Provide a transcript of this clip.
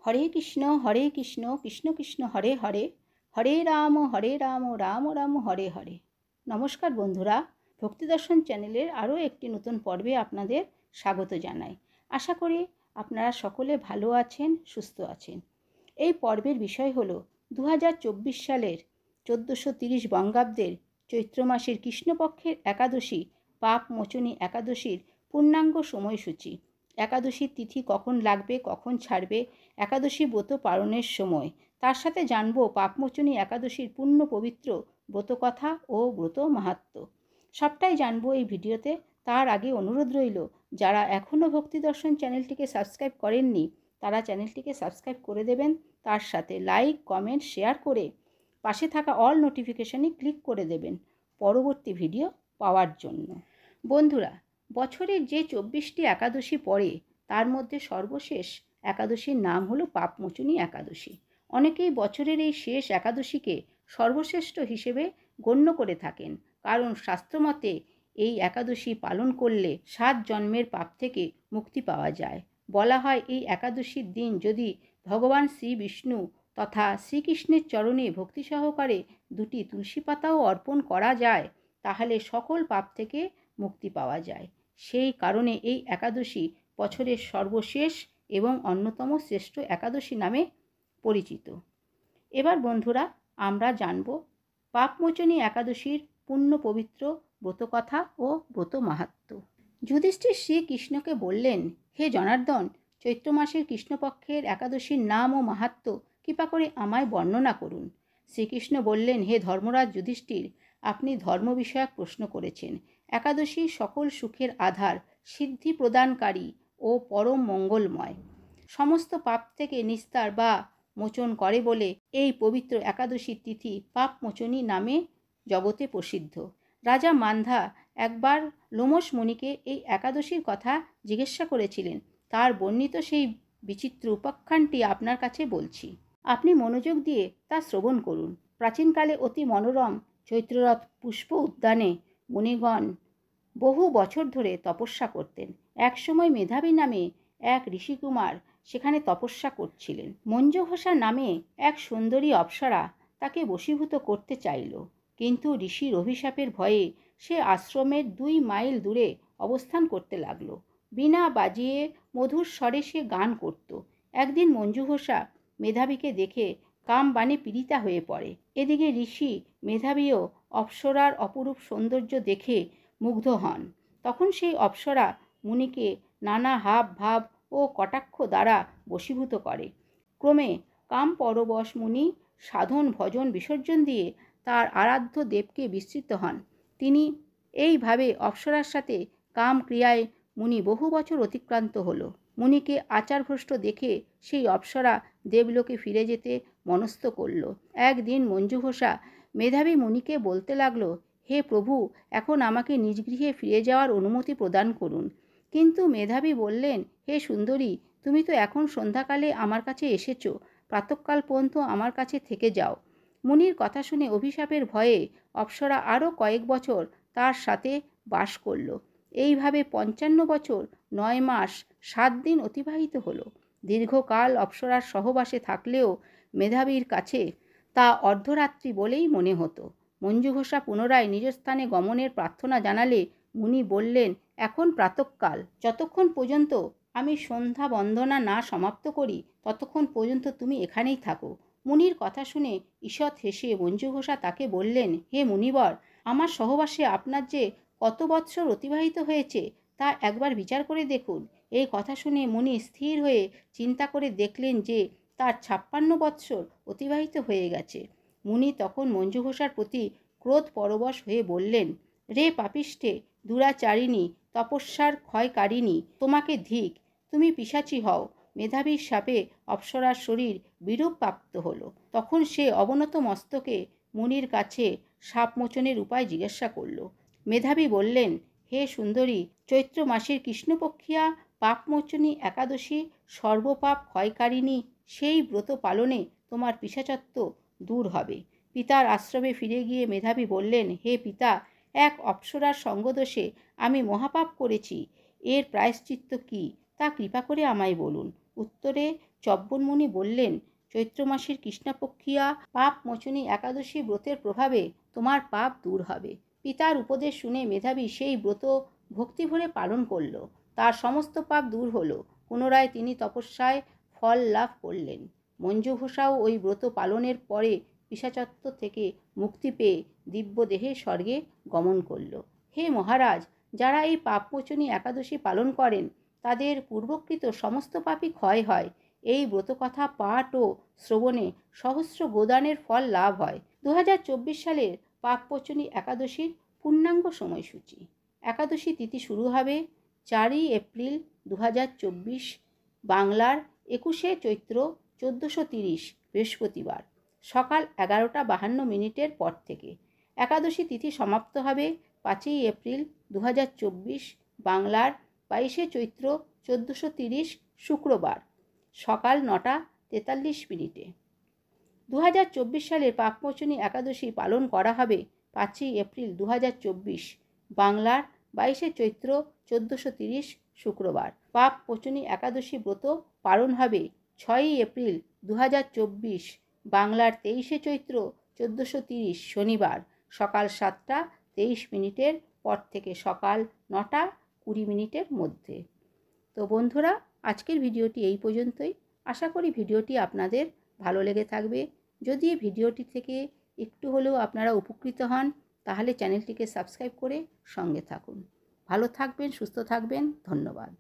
হরে কৃষ্ণ কৃষ্ণ কৃষ্ণ হরে হরে, হরে রাম রাম রাম হরে হরে। নমস্কার বন্ধুরা, ভক্তিদর্শন চ্যানেলের আরও একটি নতুন পর্বে আপনাদের স্বাগত জানাই। আশা করি আপনারা সকলে ভালো আছেন, সুস্থ আছেন। এই পর্বের বিষয় হল 2024 সালের 1430 বঙ্গাব্দের চৈত্র মাসের কৃষ্ণপক্ষের একাদশী পাপ মোচনী একাদশীর পূর্ণাঙ্গ সময়সূচি। একাদশীর তিথি কখন লাগবে, কখন ছাড়বে, একাদশী ব্রত পালনের সময়, তার সাথে জানব পাপমোচনী একাদশীর পূর্ণ পবিত্র ব্রতকথা ও ব্রত মাহাত্ম্য। সবটাই জানবো এই ভিডিওতে। তার আগে অনুরোধ রইল, যারা এখনও ভক্তিদর্শন চ্যানেলটিকে সাবস্ক্রাইব করেননি তারা চ্যানেলটিকে সাবস্ক্রাইব করে দেবেন। তার সাথে লাইক, কমেন্ট, শেয়ার করে পাশে থাকা অল নোটিফিকেশনে ক্লিক করে দেবেন পরবর্তী ভিডিও পাওয়ার জন্য। বন্ধুরা, বছরের যে 24টি একাদশী পড়ে তার মধ্যে সর্বশেষ একাদশীর নাম হলো পাপমোচনী একাদশী। অনেকেই বছরের এই শেষ একাদশীকে সর্বশ্রেষ্ঠ হিসেবে গণ্য করে থাকেন, কারণ শাস্ত্রমতে এই একাদশী পালন করলে 7 জন্মের পাপ থেকে মুক্তি পাওয়া যায়। বলা হয় এই একাদশীর দিন যদি ভগবান শ্রী বিষ্ণু তথা শ্রীকৃষ্ণের চরণে ভক্তি সহকারে 2টি তুলসী পাতাও অর্পণ করা যায় তাহলে সকল পাপ থেকে মুক্তি পাওয়া যায়। সেই কারণে এই একাদশী বছরের সর্বশেষ এবং অন্যতম শ্রেষ্ঠ একাদশী নামে পরিচিত। এবার বন্ধুরা, আমরা জানব পাপমোচনী একাদশীর পূর্ণ পবিত্র ব্রতকথা ও ব্রত মাহাত্ম্য। যুধিষ্ঠির শ্রীকৃষ্ণকে বললেন, হে জনার্দন, চৈত্র মাসের কৃষ্ণপক্ষের একাদশীর নাম ও মাহাত্ম্য কৃপা করে আমায় বর্ণনা করুন। শ্রীকৃষ্ণ বললেন, হে ধর্মরাজ যুধিষ্ঠির, আপনি ধর্ম বিষয়ক প্রশ্ন করেছেন। একাদশী সকল সুখের আধার, সিদ্ধি প্রদানকারী ও পরম মঙ্গলময়, সমস্ত পাপ থেকে নিস্তার বা মোচন করে বলে এই পবিত্র একাদশীর তিথি পাপমোচনী নামে জগতে প্রসিদ্ধ। রাজা মান্ধা একবার লোমশ মুনিকে এই একাদশীর কথা জিজ্ঞাসা করেছিলেন। তার বর্ণিত সেই বিচিত্র উপাখ্যানটি আপনার কাছে বলছি, আপনি মনোযোগ দিয়ে তা শ্রবণ করুন। প্রাচীনকালে অতি মনোরম চৈত্ররথ পুষ্প উদ্যানে মুনিগণ বহু বছর ধরে তপস্যা করতেন। একসময় মেধাবী নামে এক ঋষিকুমার সেখানে তপস্যা করছিলেন। মঞ্জুঘোষা নামে এক সুন্দরী অপ্সরা তাকে বশীভূত করতে চাইল, কিন্তু ঋষির অভিশাপের ভয়ে সে আশ্রমের 2 মাইল দূরে অবস্থান করতে লাগল। বীণা বাজিয়ে মধুর স্বরে সে গান করত। একদিন মঞ্জুঘোষা মেধাবীকে দেখে কামবাণে পীড়িতা হয়ে পড়ে। এদিকে ঋষি মেধাবীও অপ্সরার অপরূপ সৌন্দর্য দেখে মুগ্ধ হন। তখন সেই অপ্সরা মুনিকে নানা হাব ভাব ও কটাক্ষ দ্বারা বশীভূত করে। ক্রমে কাম পরবশ মুনি সাধন ভজন বিসর্জন দিয়ে তার আরাধ্য দেবকে বিস্মৃত হন। তিনি এইভাবে অপ্সরার সাথে কাম ক্রিয়ায় মুনি বহু বছর অতিক্রান্ত হলো। মুনিকে আচারভ্রষ্ট দেখে সেই অপ্সরা দেবলোকে ফিরে যেতে মনস্থ করল। একদিন মঞ্জুঘোষা মেধাবী মুনিকে বলতে লাগলো, হে প্রভু, এখন আমাকে নিজ গৃহে ফিরে যাওয়ার অনুমতি প্রদান করুন। কিন্তু মেধাবী বললেন, হে সুন্দরী, তুমি তো এখন সন্ধ্যাকালে আমার কাছে এসেছো, প্রাতঃকাল পর্যন্ত আমার কাছে থেকে যাও। মুনির কথা শুনে অভিশাপের ভয়ে অপ্সরা আরও কয়েক বছর তার সাথে বাস করল। এইভাবে 55 বছর 9 মাস 7 দিন অতিবাহিত হলো। দীর্ঘকাল অপ্সরার সহবাসে থাকলেও মেধাবীর কাছে তা অর্ধরাত্রি বলেই মনে হতো। মঞ্জুঘোষা পুনরায় নিজ স্থানে গমনের প্রার্থনা জানালে মুনি বললেন, এখন প্রাতঃকাল, যতক্ষণ পর্যন্ত আমি সন্ধ্যা বন্দনা না সমাপ্ত করি ততক্ষণ পর্যন্ত তুমি এখানেই থাকো। মুনির কথা শুনে ঈষৎ হেসে মঞ্জুঘোষা তাকে বললেন, হে মুনিবর, আমার সহবাসে আপনার যে কত বৎসর অতিবাহিত হয়েছে তা একবার বিচার করে দেখুন। এই কথা শুনে মুনি স্থির হয়ে চিন্তা করে দেখলেন যে তার 56 বৎসর অতিবাহিত হয়ে গেছে। মুনি তখন মঞ্জুঘোষার প্রতি ক্রোধ পরবশ হয়ে বললেন, রে পাপিষ্ঠে, দুরাচারিণী, তপস্যার ক্ষয়কারিণী, তোমাকে ধিক, তুমি পিশাচী হও। মেধাবীর শাপে অপ্সরার শরীর বিরূপ প্রাপ্ত হলো। তখন সে অবনত মস্তকে মুনির কাছে শাপমোচনের উপায় জিজ্ঞাসা করল। মেধাবী বললেন, হে সুন্দরী, চৈত্র মাসের কৃষ্ণপক্ষিয়া পাপমোচনী একাদশী সর্বপাপ ক্ষয়কারিণী, সেই ব্রত পালনে তোমার পিশাচত্ব দূর হবে। পিতার আশ্রমে ফিরে গিয়ে মেধাবী বললেন, হে পিতা, এক অপ্সরার সঙ্গদোষে আমি মহাপাপ করেছি। এর প্রায়শ্চিত্ত কী তা কৃপা করে আমায় বলুন। উত্তরে চব্বনমুনি বললেন, চৈত্র মাসের কৃষ্ণপক্ষিয়া পাপ মোচনী একাদশী ব্রতের প্রভাবে তোমার পাপ দূর হবে। পিতার উপদেশ শুনে মেধাবী সেই ব্রত ভক্তিভরে পালন করল। তার সমস্ত পাপ দূর হলো। পুনরায় তিনি তপস্যায় ফল লাভ করলেন। মঞ্জু ঘোষাও ওই ব্রত পালনের পরে পিশাচত্ব থেকে মুক্তি পেয়ে দিব্যদেহে স্বর্গে গমন করল। হে মহারাজ, যারা এই পাপমোচনী একাদশী পালন করেন তাদের পূর্বকৃত সমস্ত পাপই ক্ষয় হয়। এই ব্রতকথা পাঠ ও শ্রবণে সহস্র গোদানের ফল লাভ হয়। 2024 সালের পাপমোচনী একাদশীর পূর্ণাঙ্গ সময়সূচি। একাদশী তিথি শুরু হবে 4 এপ্রিল 2024, বাংলার 21 চৈত্র 1430 বৃহস্পতিবার সকাল 11:52 পর থেকে। একাদশী তিথি সমাপ্ত হবে 5 এপ্রিল 2024, বাংলার 22 চৈত্র 1430 শুক্রবার সকাল 9:43। 2024 সালের পাপমোচনী একাদশী পালন করা হবে 5 এপ্রিল 2024, বাংলার 22 চৈত্র 1430 শুক্রবার। পাপমোচনী একাদশী ব্রত পালন হবে 6 এপ্রিল 2024, বাংলার 23 চৈত্র 1430 শনিবার সকাল 7:23 পর থেকে সকাল 9:20 মধ্যে। তো বন্ধুরা, আজকের ভিডিওটি এই পর্যন্তই। আশা করি ভিডিওটি আপনাদের ভালো লেগে থাকবে। যদি ভিডিওটি থেকে একটু হলেও আপনারা উপকৃত হন তাহলে চ্যানেলটিকে সাবস্ক্রাইব করে সঙ্গে থাকুন। ভালো থাকবেন, সুস্থ থাকবেন। ধন্যবাদ।